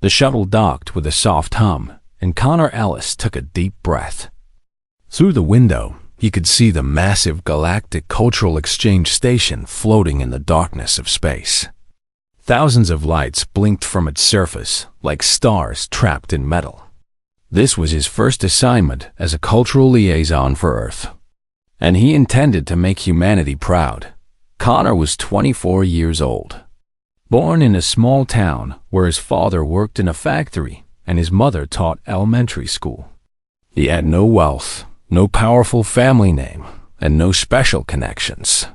The shuttle docked with a soft hum, and Connor Ellis took a deep breath. Through the window, he could see the massive Galactic Cultural Exchange Station floating in the darkness of space. Thousands of lights blinked from its surface, like stars trapped in metal. This was his first assignment as a cultural liaison for Earth, and he intended to make humanity proud. Connor was 24 years old. Born in a small town where his father worked in a factory and his mother taught elementary school. He had no wealth, no powerful family name, and no special connections.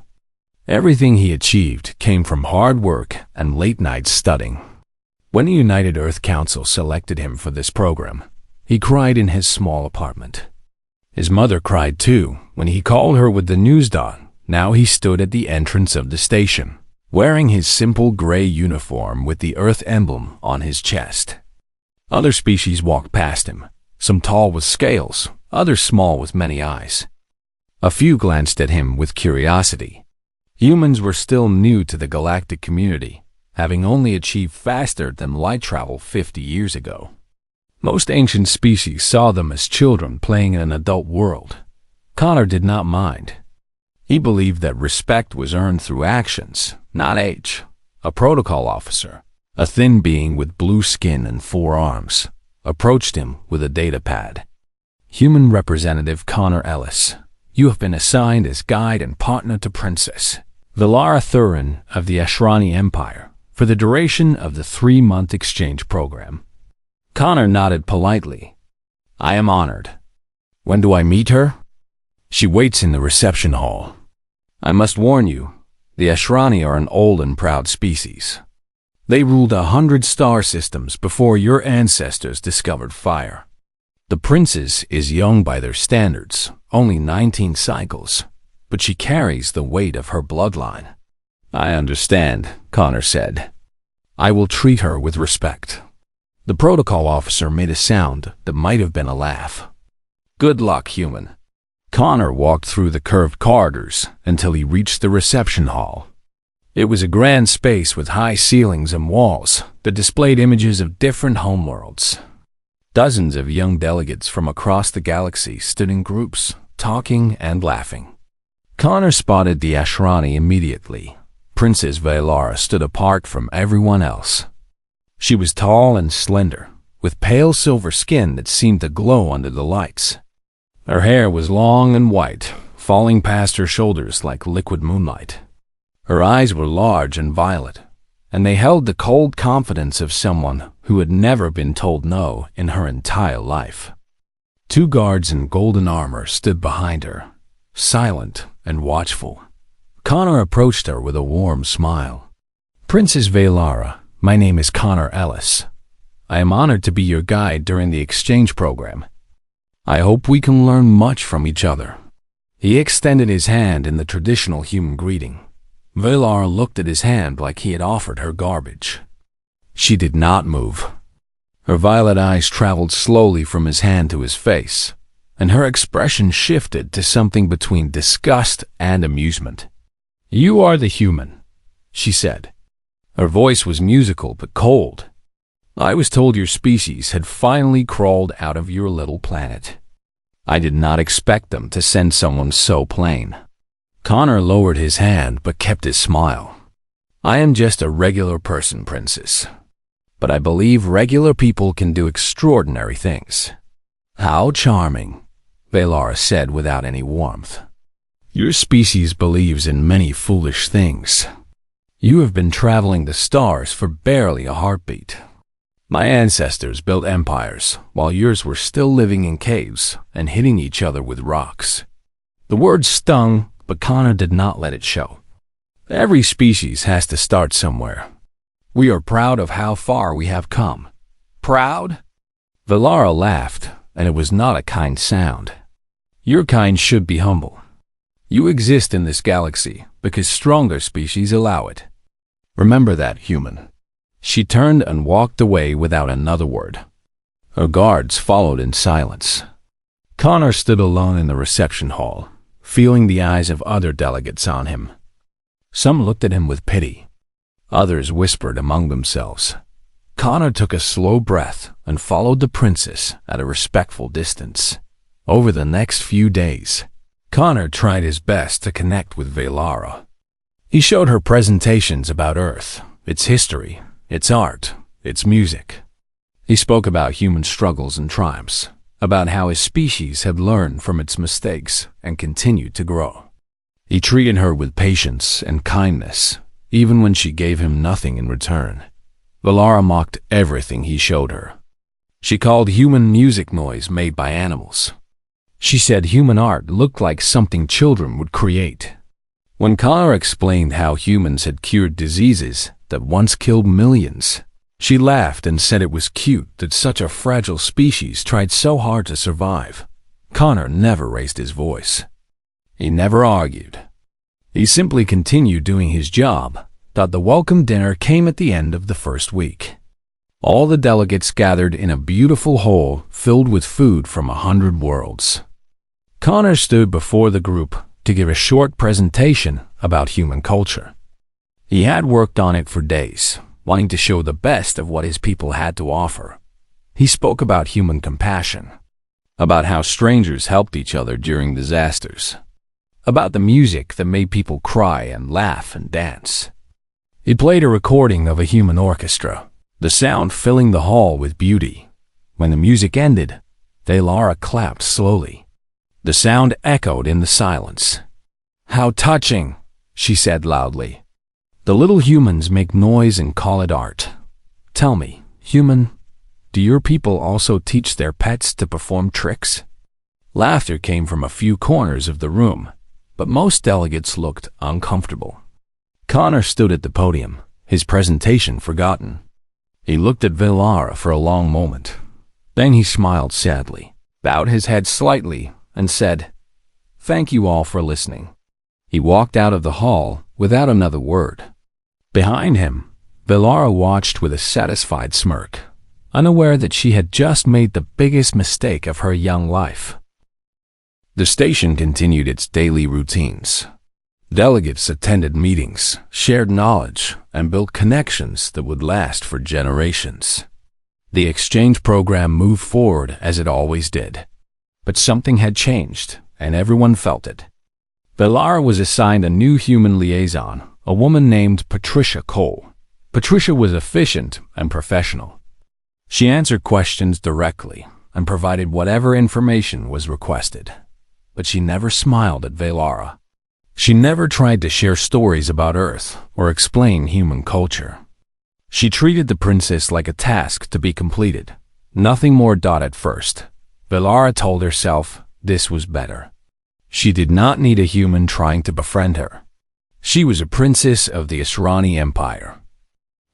Everything he achieved came from hard work and late-night studying. When the United Earth Council selected him for this program, he cried in his small apartment. His mother cried too when he called her with the news. Now he stood at the entrance of the station, wearing his simple gray uniform with the Earth emblem on his chest. Other species walked past him, some tall with scales, others small with many eyes. A few glanced at him with curiosity. Humans were still new to the galactic community, having only achieved faster than light travel 50 years ago. Most ancient species saw them as children playing in an adult world. Connor did not mind. He believed that respect was earned through actions, not age. A protocol officer, a thin being with blue skin and 4 arms, approached him with a data pad. Human Representative Connor Ellis, you have been assigned as guide and partner to Princess Velara Thurin of the Ashrani Empire for the duration of the 3-month exchange program. Connor nodded politely. I am honored. When do I meet her? She waits in the reception hall. I must warn you, the Ashrani are an old and proud species. They ruled 100 star systems before your ancestors discovered fire. The princess is young by their standards, only 19 cycles, but she carries the weight of her bloodline. I understand, Connor said. I will treat her with respect. The protocol officer made a sound that might have been a laugh. Good luck, human. Connor walked through the curved corridors until he reached the reception hall. It was a grand space with high ceilings and walls that displayed images of different homeworlds. Dozens of young delegates from across the galaxy stood in groups, talking and laughing. Connor spotted the Ashrani immediately. Princess Velara stood apart from everyone else. She was tall and slender, with pale silver skin that seemed to glow under the lights. Her hair was long and white, falling past her shoulders like liquid moonlight. Her eyes were large and violet, and they held the cold confidence of someone who had never been told no in her entire life. 2 guards in golden armor stood behind her, silent and watchful. Connor approached her with a warm smile. Princess Velara, my name is Connor Ellis. I am honored to be your guide during the exchange program. I hope we can learn much from each other. He extended his hand in the traditional human greeting. Velara looked at his hand like he had offered her garbage. She did not move. Her violet eyes traveled slowly from his hand to his face, and her expression shifted to something between disgust and amusement. You are the human, she said. Her voice was musical but cold. I was told your species had finally crawled out of your little planet. I did not expect them to send someone so plain. Connor lowered his hand but kept his smile. I am just a regular person, Princess. But I believe regular people can do extraordinary things. How charming, Velara said without any warmth. Your species believes in many foolish things. You have been traveling the stars for barely a heartbeat. My ancestors built empires, while yours were still living in caves and hitting each other with rocks. The words stung, but Connor did not let it show. Every species has to start somewhere. We are proud of how far we have come. Proud? Velara laughed, and it was not a kind sound. Your kind should be humble. You exist in this galaxy because stronger species allow it. Remember that, human. She turned and walked away without another word. Her guards followed in silence. Connor stood alone in the reception hall, feeling the eyes of other delegates on him. Some looked at him with pity. Others whispered among themselves, Connor took a slow breath and followed the princess at a respectful distance. Over the next few days, Connor tried his best to connect with Velara. He showed her presentations about Earth, its history, its art, its music. He spoke about human struggles and triumphs, about how his species had learned from its mistakes and continued to grow. He treated her with patience and kindness, even when she gave him nothing in return. Velara mocked everything he showed her. She called human music noise made by animals. She said human art looked like something children would create. When Connor explained how humans had cured diseases that once killed millions, she laughed and said it was cute that such a fragile species tried so hard to survive. Connor never raised his voice. He never argued. He simply continued doing his job. That the welcome dinner came at the end of the first week. All the delegates gathered in a beautiful hall filled with food from 100 worlds. Connor stood before the group to give a short presentation about human culture. He had worked on it for days, wanting to show the best of what his people had to offer. He spoke about human compassion, about how strangers helped each other during disasters, about the music that made people cry and laugh and dance. He played a recording of a human orchestra, the sound filling the hall with beauty. When the music ended, Velara clapped slowly. The sound echoed in the silence. "How touching," she said loudly. "The little humans make noise and call it art. Tell me, human, do your people also teach their pets to perform tricks?" Laughter came from a few corners of the room, but most delegates looked uncomfortable. Connor stood at the podium, his presentation forgotten. He looked at Velara for a long moment. Then he smiled sadly, bowed his head slightly, and said, "Thank you all for listening." He walked out of the hall without another word. Behind him, Velara watched with a satisfied smirk, unaware that she had just made the biggest mistake of her young life. The station continued its daily routines. Delegates attended meetings, shared knowledge, and built connections that would last for generations. The exchange program moved forward as it always did. But something had changed, and everyone felt it. Velara was assigned a new human liaison, a woman named Patricia Cole. Patricia was efficient and professional. She answered questions directly and provided whatever information was requested. But she never smiled at Velara. She never tried to share stories about Earth or explain human culture. She treated the princess like a task to be completed. Nothing more. At first, Velara told herself this was better. She did not need a human trying to befriend her. She was a princess of the Asrani Empire.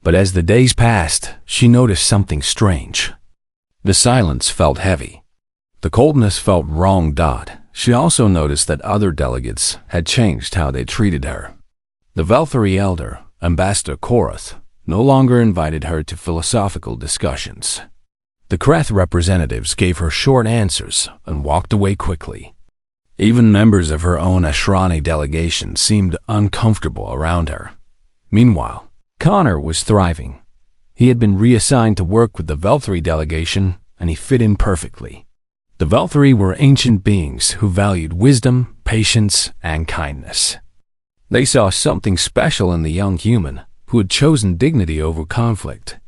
But as the days passed, she noticed something strange. The silence felt heavy. The coldness felt wrong. She also noticed that other delegates had changed how they treated her. The Velthari elder, Ambassador Korath, no longer invited her to philosophical discussions. The Kreth representatives gave her short answers and walked away quickly. Even members of her own Ashrani delegation seemed uncomfortable around her. Meanwhile, Connor was thriving. He had been reassigned to work with the Velthari delegation, and he fit in perfectly. The Velthari were ancient beings who valued wisdom, patience, and kindness. They saw something special in the young human who had chosen dignity over conflict.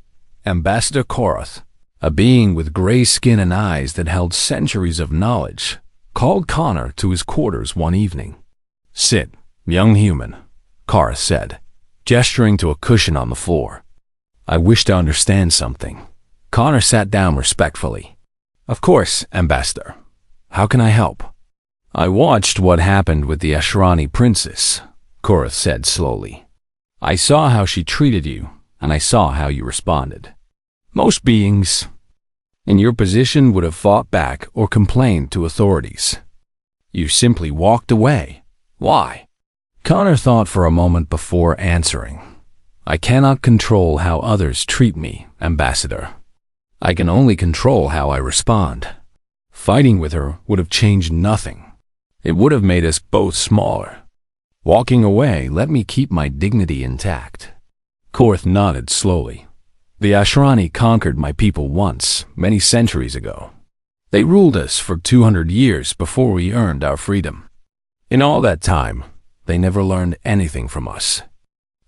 Ambassador Korath, a being with gray skin and eyes that held centuries of knowledge, called Connor to his quarters one evening. "Sit, young human," Korath said, gesturing to a cushion on the floor. "I wish to understand something." Connor sat down respectfully. "Of course, Ambassador. How can I help?" "I watched what happened with the Ashrani princess," Korath said slowly. "I saw how she treated you, and I saw how you responded. Most beings in your position would have fought back or complained to authorities. You simply walked away. Why?" Connor thought for a moment before answering. "I cannot control how others treat me, Ambassador. I can only control how I respond. Fighting with her would have changed nothing. It would have made us both smaller. Walking away let me keep my dignity intact." Korath nodded slowly. The Ashrani conquered my people once, many centuries ago. They ruled us for 200 years before we earned our freedom. In all that time, they never learned anything from us.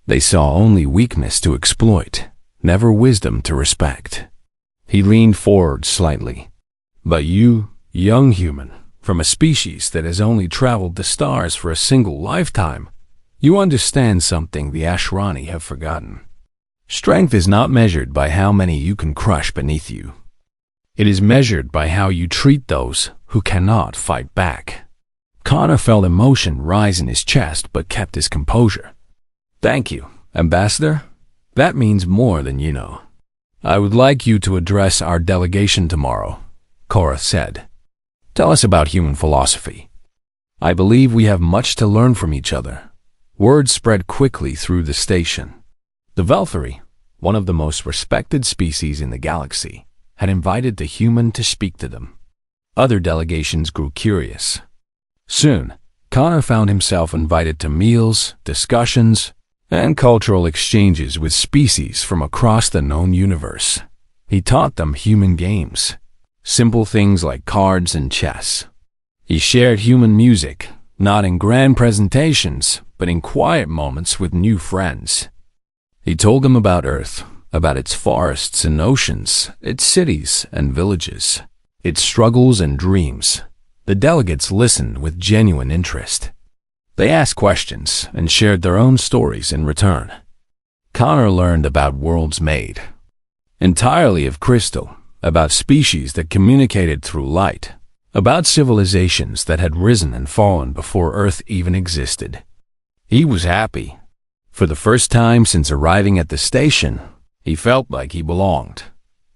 They saw only weakness to exploit, never wisdom to respect. He leaned forward slightly. But you, young human, from a species that has only traveled the stars for a single lifetime, you understand something the Ashrani have forgotten. Strength is not measured by how many you can crush beneath you. It is measured by how you treat those who cannot fight back. Connor felt emotion rise in his chest but kept his composure. Thank you, Ambassador. That means more than you know. I would like you to address our delegation tomorrow, Korath said. Tell us about human philosophy. I believe we have much to learn from each other. Word spread quickly through the station. The Velthari, one of the most respected species in the galaxy, had invited the human to speak to them. Other delegations grew curious. Soon, Connor found himself invited to meals, discussions, and cultural exchanges with species from across the known universe. He taught them human games, simple things like cards and chess. He shared human music, not in grand presentations, but in quiet moments with new friends. He told them about Earth, about its forests and oceans, its cities and villages, its struggles and dreams. The delegates listened with genuine interest. They asked questions and shared their own stories in return. Connor learned about worlds made entirely of crystal, about species that communicated through light, about civilizations that had risen and fallen before Earth even existed. He was happy. For the first time since arriving at the station, he felt like he belonged.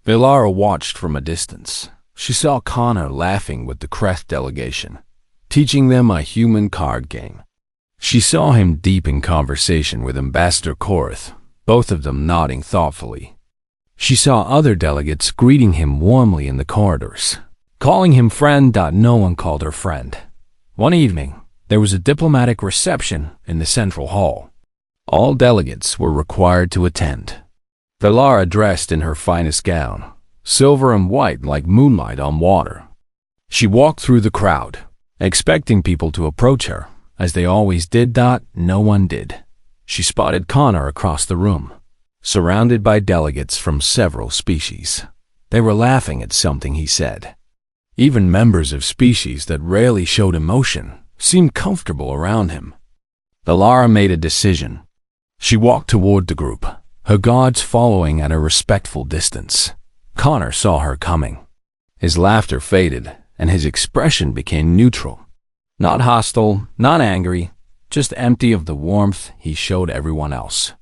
Vilara watched from a distance. She saw Connor laughing with the Kreth delegation, teaching them a human card game. She saw him deep in conversation with Ambassador Korath, both of them nodding thoughtfully. She saw other delegates greeting him warmly in the corridors, calling him friend. No one called her friend. One evening, there was a diplomatic reception in the central hall. All delegates were required to attend. Vilara dressed in her finest gown, silver and white like moonlight on water. She walked through the crowd, expecting people to approach her, as they always did. No one did. She spotted Connor across the room, surrounded by delegates from several species. They were laughing at something he said. Even members of species that rarely showed emotion seemed comfortable around him. Vilara made a decision. She walked toward the group, her guards following at a respectful distance. Connor saw her coming. His laughter faded, and his expression became neutral. Not hostile, not angry, just empty of the warmth he showed everyone else.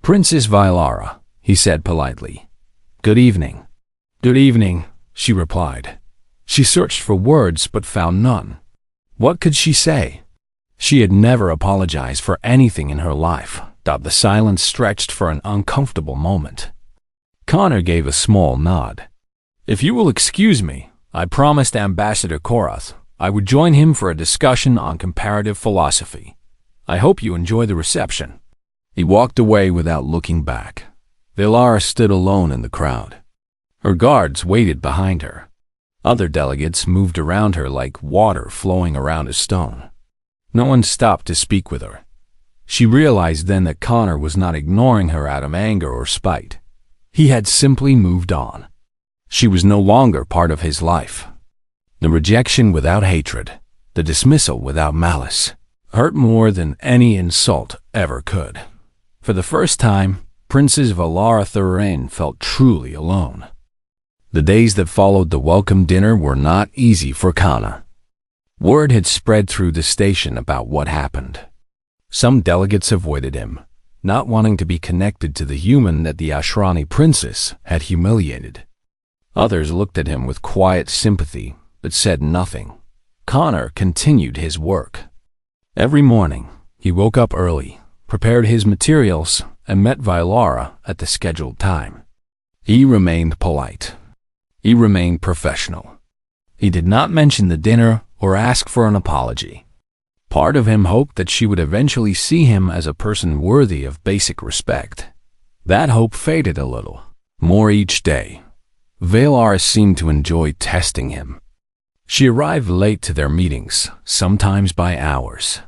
Princess Vilara, he said politely. Good evening. Good evening, she replied. She searched for words but found none. What could she say? She had never apologized for anything in her life. The silence stretched for an uncomfortable moment. Connor gave a small nod. If you will excuse me, I promised Ambassador Korath I would join him for a discussion on comparative philosophy. I hope you enjoy the reception. He walked away without looking back. Vilara stood alone in the crowd. Her guards waited behind her. Other delegates moved around her like water flowing around a stone. No one stopped to speak with her. She realized then that Connor was not ignoring her out of anger or spite. He had simply moved on. She was no longer part of his life. The rejection without hatred, the dismissal without malice, hurt more than any insult ever could. For the first time, Princess Vilara Thurain felt truly alone. The days that followed the welcome dinner were not easy for Connor. Word had spread through the station about what happened. Some delegates avoided him, not wanting to be connected to the human that the Ashrani princess had humiliated. Others looked at him with quiet sympathy, but said nothing. Connor continued his work. Every morning, he woke up early, prepared his materials, and met Vilara at the scheduled time. He remained polite. He remained professional. He did not mention the dinner or ask for an apology. Part of him hoped that she would eventually see him as a person worthy of basic respect. That hope faded a little, more each day. Valara seemed to enjoy testing him. She arrived late to their meetings, sometimes by hours.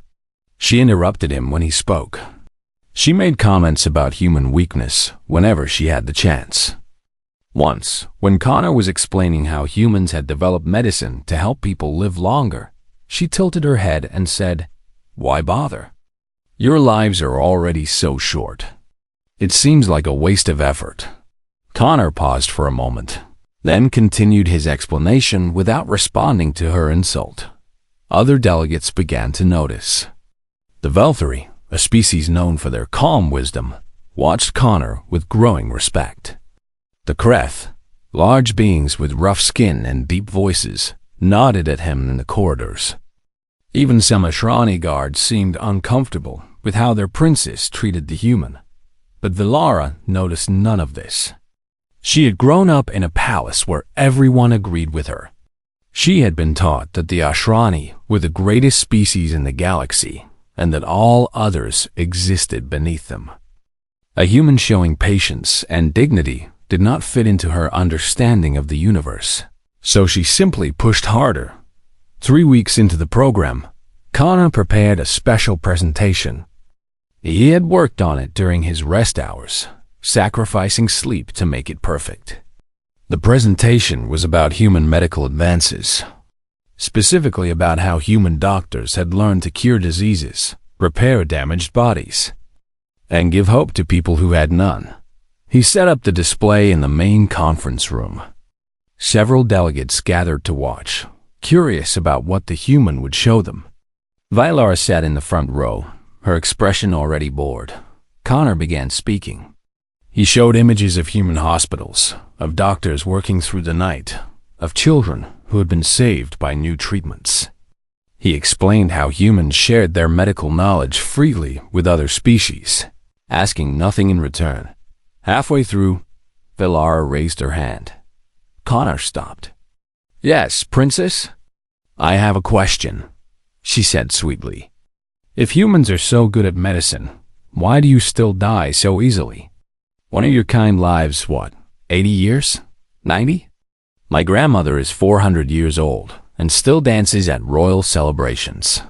She interrupted him when he spoke. She made comments about human weakness whenever she had the chance. Once, when Connor was explaining how humans had developed medicine to help people live longer, she tilted her head and said, "Why bother? Your lives are already so short. It seems like a waste of effort." Connor paused for a moment, then continued his explanation without responding to her insult. Other delegates began to notice. The Velthari, a species known for their calm wisdom, watched Connor with growing respect. The Kreth, large beings with rough skin and deep voices, nodded at him in the corridors. Even some Ashrani guards seemed uncomfortable with how their princess treated the human. But Valara noticed none of this. She had grown up in a palace where everyone agreed with her. She had been taught that the Ashrani were the greatest species in the galaxy and that all others existed beneath them. A human showing patience and dignity did not fit into her understanding of the universe, so she simply pushed harder. 3 weeks into the program, Connor prepared a special presentation. He had worked on it during his rest hours, sacrificing sleep to make it perfect. The presentation was about human medical advances, specifically about how human doctors had learned to cure diseases, repair damaged bodies, and give hope to people who had none. He set up the display in the main conference room. Several delegates gathered to watch, curious about what the human would show them. Valara sat in the front row, her expression already bored. Connor began speaking. He showed images of human hospitals, of doctors working through the night, of children who had been saved by new treatments. He explained how humans shared their medical knowledge freely with other species, asking nothing in return. Halfway through, Valara raised her hand. Connor stopped. "Yes, Princess? I have a question," she said sweetly. "If humans are so good at medicine, why do you still die so easily? One of your kind lives, what, 80 years? 90? My grandmother is 400 years old and still dances at royal celebrations."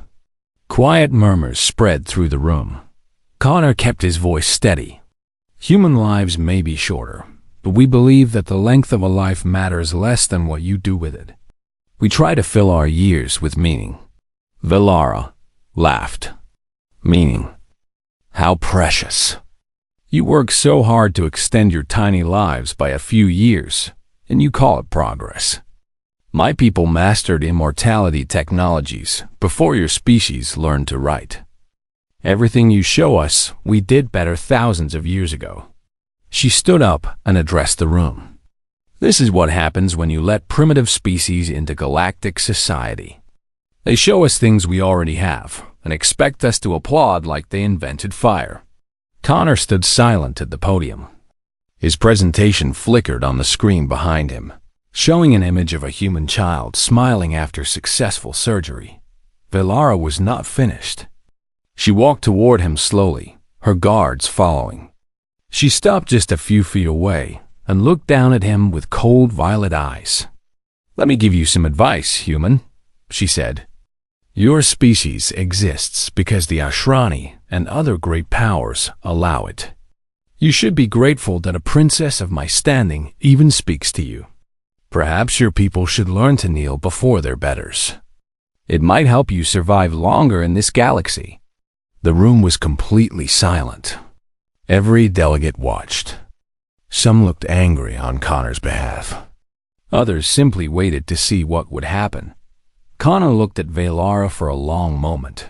Quiet murmurs spread through the room. Connor kept his voice steady. "Human lives may be shorter, but we believe that the length of a life matters less than what you do with it. We try to fill our years with meaning." Valara laughed. "Meaning? How precious. You work so hard to extend your tiny lives by a few years, and you call it progress. My people mastered immortality technologies before your species learned to write. Everything you show us, we did better thousands of years ago." She stood up and addressed the room. "This is what happens when you let primitive species into galactic society. They show us things we already have and expect us to applaud like they invented fire." Connor stood silent at the podium. His presentation flickered on the screen behind him, showing an image of a human child smiling after successful surgery. Valara was not finished. She walked toward him slowly, her guards following. She stopped just a few feet away and looked down at him with cold violet eyes. "Let me give you some advice, human," she said. "Your species exists because the Ashrani and other great powers allow it. You should be grateful that a princess of my standing even speaks to you. Perhaps your people should learn to kneel before their betters. It might help you survive longer in this galaxy." The room was completely silent. Every delegate watched. Some looked angry on Connor's behalf. Others simply waited to see what would happen. Connor looked at Valara for a long moment.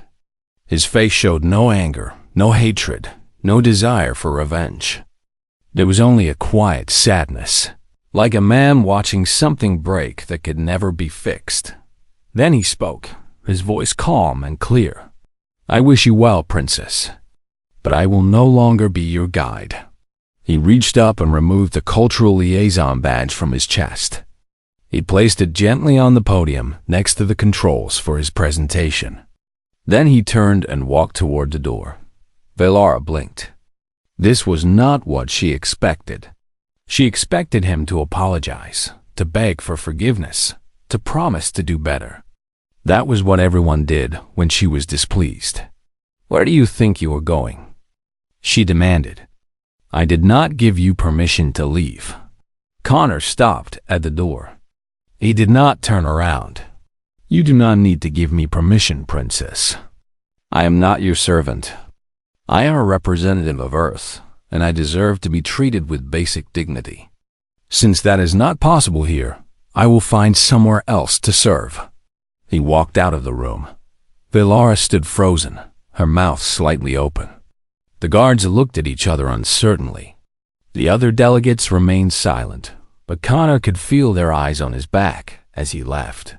His face showed no anger, no hatred, no desire for revenge. There was only a quiet sadness, like a man watching something break that could never be fixed. Then he spoke, his voice calm and clear. "I wish you well, Princess, but I will no longer be your guide." He reached up and removed the cultural liaison badge from his chest. He placed it gently on the podium next to the controls for his presentation. Then he turned and walked toward the door. Valara blinked. This was not what she expected. She expected him to apologize, to beg for forgiveness, to promise to do better. That was what everyone did when she was displeased. "Where do you think you are going?" she demanded. "I did not give you permission to leave." Connor stopped at the door. He did not turn around. "You do not need to give me permission, Princess. I am not your servant. I am a representative of Earth, and I deserve to be treated with basic dignity. Since that is not possible here, I will find somewhere else to serve." He walked out of the room. Velara stood frozen, her mouth slightly open. The guards looked at each other uncertainly. The other delegates remained silent, but Connor could feel their eyes on his back as he left.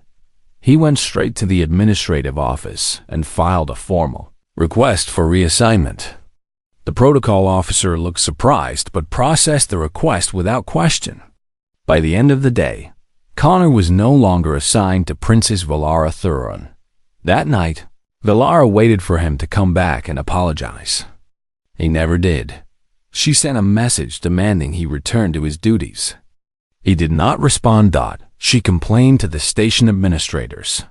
He went straight to the administrative office and filed a formal request for reassignment. The protocol officer looked surprised but processed the request without question. By the end of the day, Connor was no longer assigned to Princess Velara Thuron. That night, Velara waited for him to come back and apologize. He never did. She sent a message demanding he return to his duties. He did not respond. She complained to the station administrators,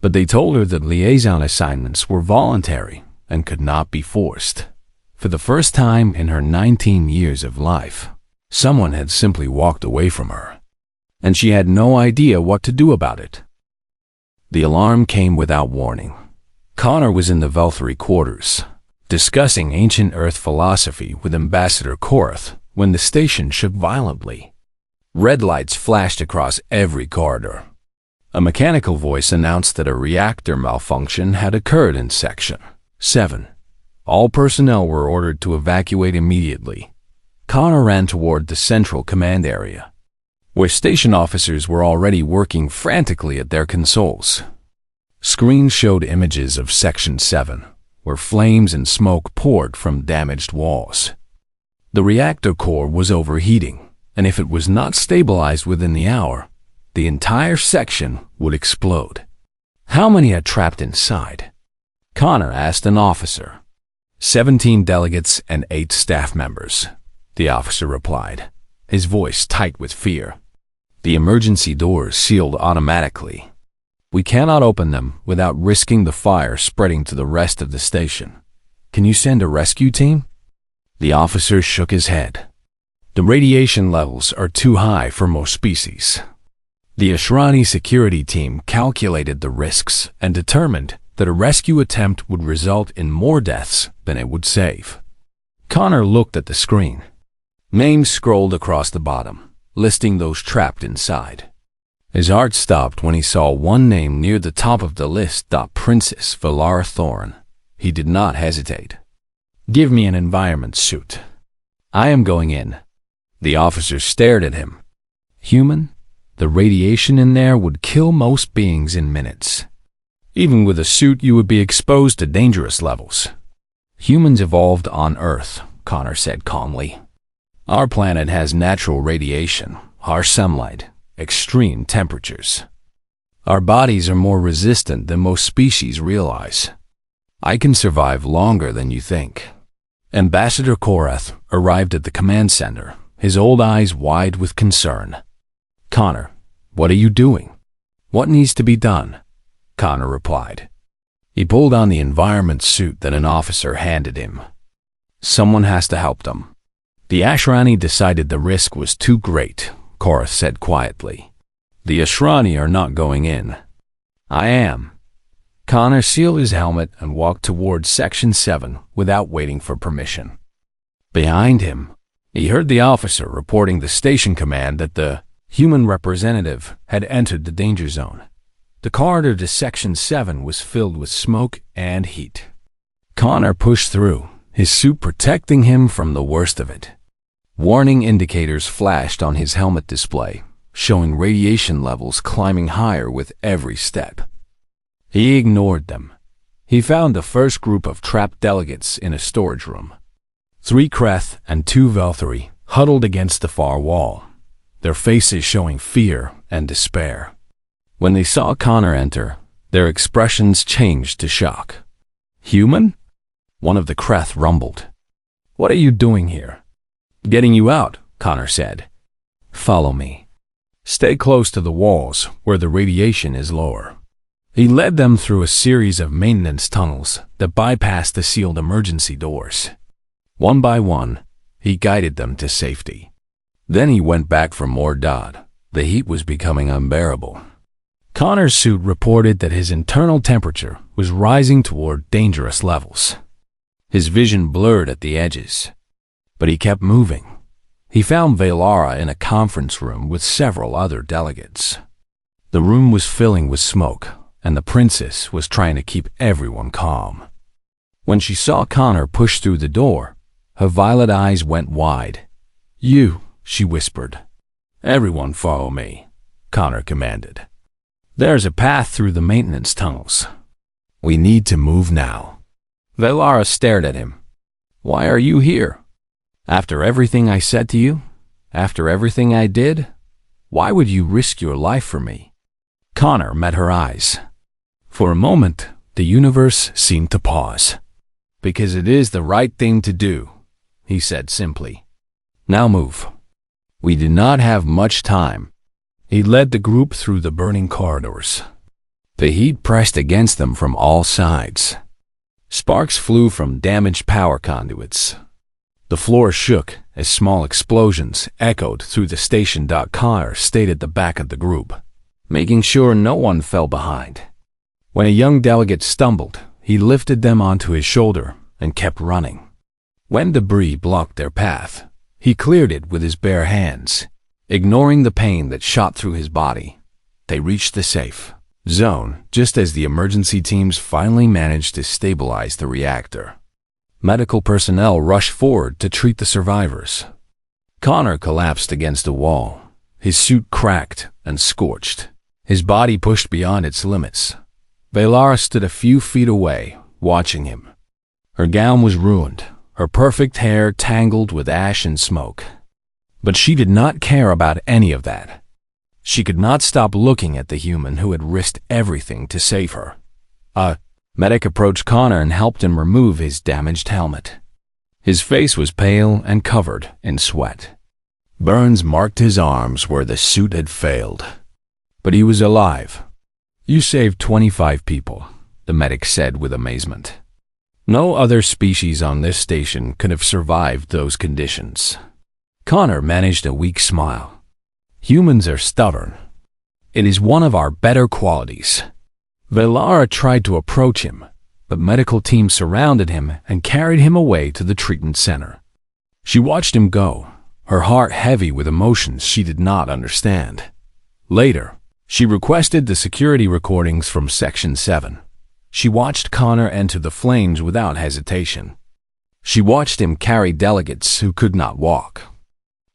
but they told her that liaison assignments were voluntary and could not be forced. For the first time in her 19 years of life, someone had simply walked away from her, and she had no idea what to do about it. The alarm came without warning. Connor was in the Velthary quarters, discussing ancient Earth philosophy with Ambassador Korath, when the station shook violently. Red lights flashed across every corridor. A mechanical voice announced that a reactor malfunction had occurred in Section 7. All personnel were ordered to evacuate immediately. Connor ran toward the central command area, where station officers were already working frantically at their consoles. Screens showed images of Section 7, where flames and smoke poured from damaged walls. The reactor core was overheating, and if it was not stabilized within the hour, the entire section would explode. How many are trapped inside? Connor asked an officer. 17 delegates and 8 staff members, the officer replied, his voice tight with fear. The emergency doors sealed automatically. We cannot open them without risking the fire spreading to the rest of the station. Can you send a rescue team? The officer shook his head. The radiation levels are too high for most species. The Ashrani security team calculated the risks and determined that a rescue attempt would result in more deaths than it would save. Connor looked at the screen. Names scrolled across the bottom, listing those trapped inside. His heart stopped when he saw one name near the top of the list, Princess Velara Thorn. He did not hesitate. "Give me an environment suit. I am going in." The officer stared at him. "Human? The radiation in there would kill most beings in minutes. Even with a suit, you would be exposed to dangerous levels." "Humans evolved on Earth," Connor said calmly. "Our planet has natural radiation, harsh sunlight, extreme temperatures. Our bodies are more resistant than most species realize. I can survive longer than you think." Ambassador Korath arrived at the command center, his old eyes wide with concern. "Connor, what are you doing?" "What needs to be done?" Connor replied. He pulled on the environment suit that an officer handed him. "Someone has to help them." "The Ashrani decided the risk was too great," Korath said quietly. "The Ashrani are not going in." "I am." Connor sealed his helmet and walked toward Section 7 without waiting for permission. Behind him, he heard the officer reporting the station command that the human representative had entered the danger zone. The corridor to Section 7 was filled with smoke and heat. Connor pushed through, his suit protecting him from the worst of it. Warning indicators flashed on his helmet display, showing radiation levels climbing higher with every step. He ignored them. He found the first group of trapped delegates in a storage room. 3 Kreth and 2 Velthary huddled against the far wall, their faces showing fear and despair. When they saw Connor enter, their expressions changed to shock. "Human?" One of the Kreth rumbled. "What are you doing here?" "Getting you out," Connor said, Follow me. Stay close to the walls where the radiation is lower. He led them through a series of maintenance tunnels that bypassed the sealed emergency doors. One by one, he guided them to safety. Then he went back for more. The heat was becoming unbearable. Connor's suit reported that his internal temperature was rising toward dangerous levels. His vision blurred at the edges, but he kept moving. He found Velara in a conference room with several other delegates. The room was filling with smoke, and the princess was trying to keep everyone calm. When she saw Connor push through the door, her violet eyes went wide. "You," she whispered. "Everyone follow me," Connor commanded. "There's a path through the maintenance tunnels. We need to move now." Velara stared at him. "Why are you here? After everything I said to you? After everything I did? Why would you risk your life for me?" Connor met her eyes. For a moment, the universe seemed to pause. "Because it is the right thing to do," he said simply. "Now move. We do not have much time." He led the group through the burning corridors. The heat pressed against them from all sides. Sparks flew from damaged power conduits. The floor shook as small explosions echoed through the station. Connor stayed at the back of the group, making sure no one fell behind. When a young delegate stumbled, he lifted them onto his shoulder and kept running. When debris blocked their path, he cleared it with his bare hands, ignoring the pain that shot through his body. They reached the safe zone just as the emergency teams finally managed to stabilize the reactor. Medical personnel rushed forward to treat the survivors. Connor collapsed against a wall, his suit cracked and scorched, his body pushed beyond its limits. Velara stood a few feet away, watching him. Her gown was ruined, her perfect hair tangled with ash and smoke. But she did not care about any of that. She could not stop looking at the human who had risked everything to save her. A medic approached Connor and helped him remove his damaged helmet. His face was pale and covered in sweat. Burns marked his arms where the suit had failed. But he was alive. "You saved 25 people," the medic said with amazement. "No other species on this station could have survived those conditions." Connor managed a weak smile. "Humans are stubborn. It is one of our better qualities." Velara tried to approach him, but medical teams surrounded him and carried him away to the treatment center. She watched him go, her heart heavy with emotions she did not understand. Later, she requested the security recordings from Section 7. She watched Connor enter the flames without hesitation. She watched him carry delegates who could not walk.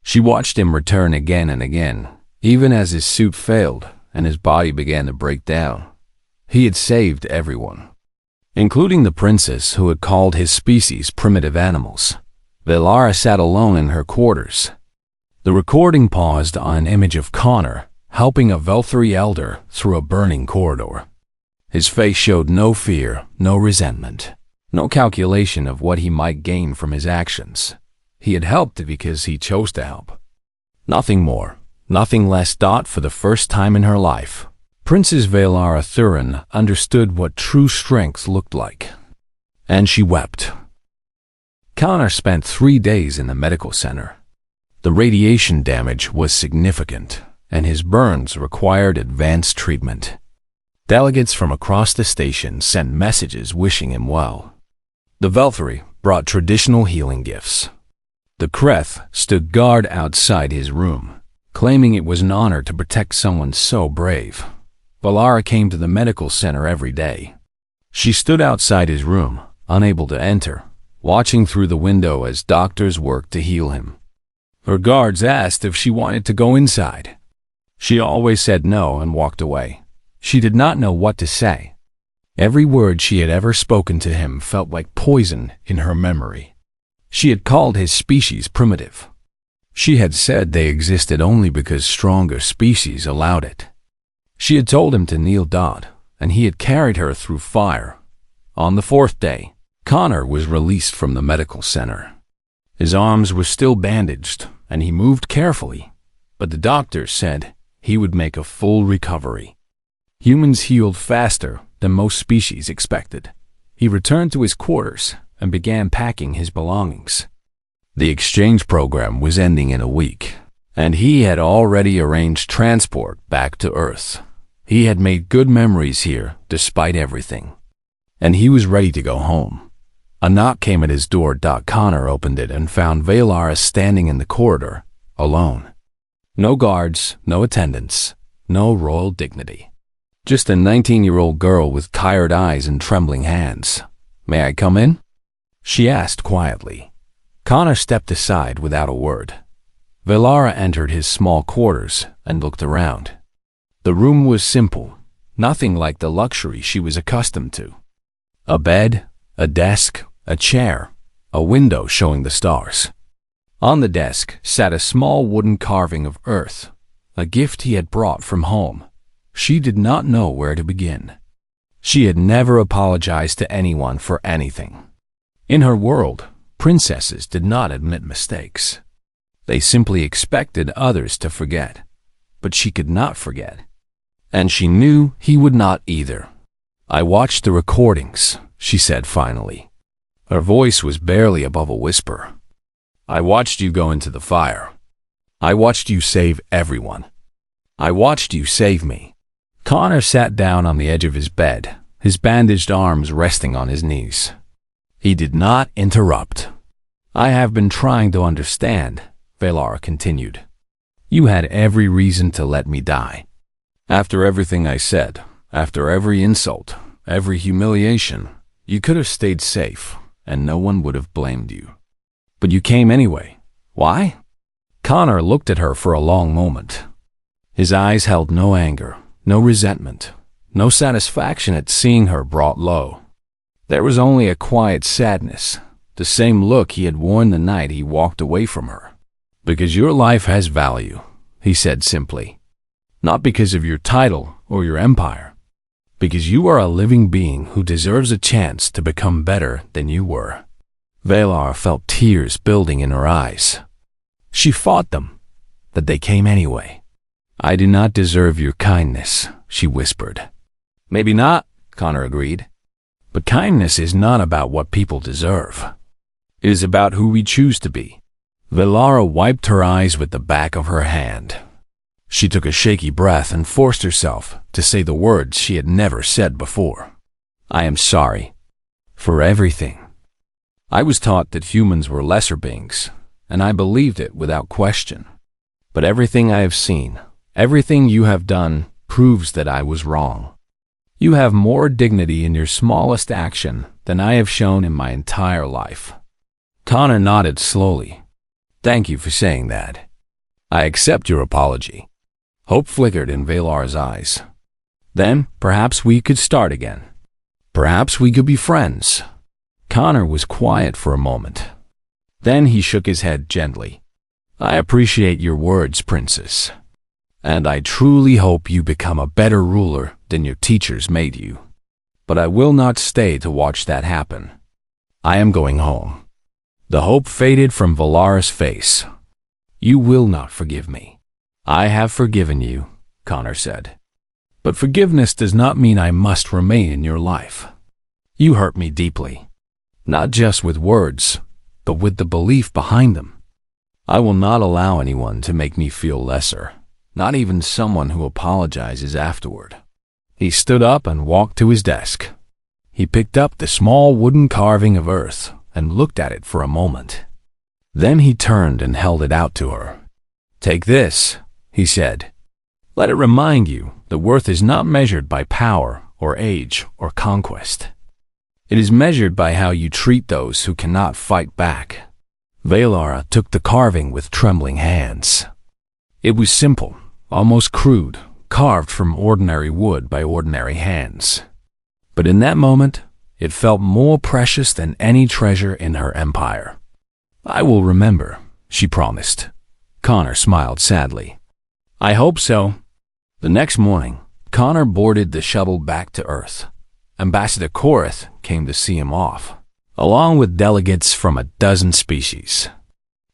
She watched him return again and again, even as his suit failed and his body began to break down. He had saved everyone, including the princess who had called his species primitive animals. Velara sat alone in her quarters. The recording paused on an image of Connor helping a Velthari elder through a burning corridor. His face showed no fear, no resentment, no calculation of what he might gain from his actions. He had helped because he chose to help. Nothing more, nothing less. For the first time in her life, Princess Velara Thurin understood what true strength looked like. And she wept. Connor spent 3 days in the medical center. The radiation damage was significant, and his burns required advanced treatment. Delegates from across the station sent messages wishing him well. The Velthari brought traditional healing gifts. The Kreth stood guard outside his room, claiming it was an honor to protect someone so brave. Velara came to the medical center every day. She stood outside his room, unable to enter, watching through the window as doctors worked to heal him. Her guards asked if she wanted to go inside. She always said no and walked away. She did not know what to say. Every word she had ever spoken to him felt like poison in her memory. She had called his species primitive. She had said they existed only because stronger species allowed it. She had told him to kneel down, and he had carried her through fire. On the 4th day, Connor was released from the medical center. His arms were still bandaged, and he moved carefully. but the doctor said he would make a full recovery. Humans healed faster than most species expected. He returned to his quarters and began packing his belongings. The exchange program was ending in a week, and he had already arranged transport back to Earth. He had made good memories here despite everything, and he was ready to go home. A knock came at his door. Connor opened it and found Valara standing in the corridor, alone. No guards, no attendants, no royal dignity. Just a 19-year-old girl with tired eyes and trembling hands. "May I come in?" she asked quietly. Connor stepped aside without a word. Valara entered his small quarters and looked around. The room was simple, nothing like the luxury she was accustomed to. A bed, a desk, a chair, a window showing the stars. On the desk sat a small wooden carving of Earth, a gift he had brought from home. She did not know where to begin. She had never apologized to anyone for anything. In her world, princesses did not admit mistakes. They simply expected others to forget. But she could not forget. And she knew he would not either. "I watched the recordings," she said finally. Her voice was barely above a whisper. "I watched you go into the fire. I watched you save everyone. I watched you save me." Connor sat down on the edge of his bed, his bandaged arms resting on his knees. He did not interrupt. "I have been trying to understand," Valara continued. "You had every reason to let me die. After everything I said, after every insult, every humiliation, you could have stayed safe, and no one would have blamed you. But you came anyway. Why?" Connor looked at her for a long moment. His eyes held no anger, no resentment, no satisfaction at seeing her brought low. There was only a quiet sadness, the same look he had worn the night he walked away from her. "Because your life has value," he said simply. "Not because of your title or your empire. Because you are a living being who deserves a chance to become better than you were." Valara felt tears building in her eyes. She fought them, but they came anyway. "I do not deserve your kindness," she whispered. "Maybe not," Connor agreed. "But kindness is not about what people deserve. It is about who we choose to be." Valara wiped her eyes with the back of her hand. She took a shaky breath and forced herself to say the words she had never said before. "I am sorry. For everything. I was taught that humans were lesser beings, and I believed it without question. But everything I have seen, everything you have done, proves that I was wrong. You have more dignity in your smallest action than I have shown in my entire life." Connor nodded slowly. "Thank you for saying that. I accept your apology." Hope flickered in Valara's eyes. "Then perhaps we could start again. Perhaps we could be friends." Connor was quiet for a moment. Then he shook his head gently. "I appreciate your words, Princess. And I truly hope you become a better ruler than your teachers made you. But I will not stay to watch that happen. I am going home." The hope faded from Valara's face. "You will not forgive me." "I have forgiven you," Connor said. "But forgiveness does not mean I must remain in your life. You hurt me deeply, not just with words, but with the belief behind them. I will not allow anyone to make me feel lesser, not even someone who apologizes afterward." He stood up and walked to his desk. He picked up the small wooden carving of Earth and looked at it for a moment. Then he turned and held it out to her. "Take this," he said. "Let it remind you that worth is not measured by power or age or conquest. It is measured by how you treat those who cannot fight back." Valara took the carving with trembling hands. It was simple, almost crude, carved from ordinary wood by ordinary hands. But in that moment, it felt more precious than any treasure in her empire. "I will remember," she promised. Connor smiled sadly. "I hope so." The next morning, Connor boarded the shuttle back to Earth. Ambassador Korath came to see him off, along with delegates from a dozen species.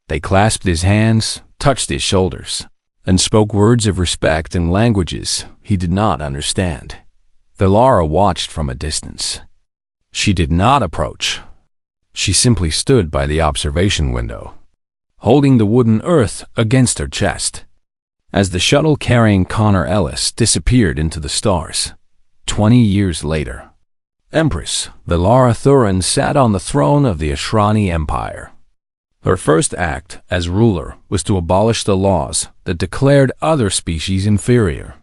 They clasped his hands, touched his shoulders, and spoke words of respect in languages he did not understand. Valara watched from a distance. She did not approach. She simply stood by the observation window, holding the wooden earth against her chest. As the shuttle carrying Connor Ellis disappeared into the stars, 20 years later, Empress Valara Thurin sat on the throne of the Ashrani Empire. Her first act as ruler was to abolish the laws that declared other species inferior.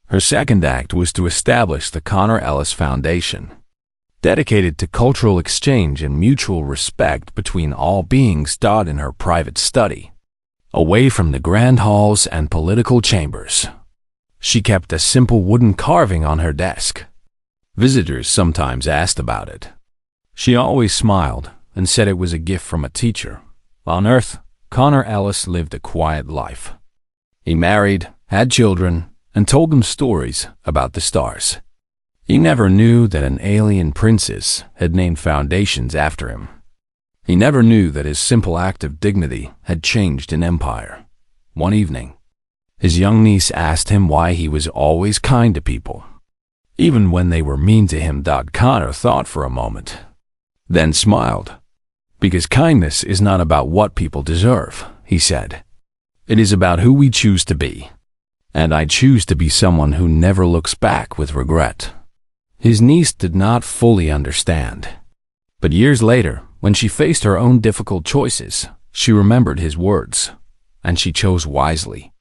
Her second act was to establish the Connor Ellis Foundation, dedicated to cultural exchange and mutual respect between all beings, taught in her private study, away from the grand halls and political chambers. She kept a simple wooden carving on her desk. Visitors sometimes asked about it. She always smiled and said it was a gift from a teacher. On Earth, Connor Ellis lived a quiet life. He married, had children, and told them stories about the stars. He never knew that an alien princess had named foundations after him. He never knew that his simple act of dignity had changed an empire. One evening, his young niece asked him why he was always kind to people, even when they were mean to him. Connor thought for a moment, then smiled. Because kindness is not about what people deserve, he said. It is about who we choose to be. And I choose to be someone who never looks back with regret. His niece did not fully understand. But years later, when she faced her own difficult choices, she remembered his words, and she chose wisely.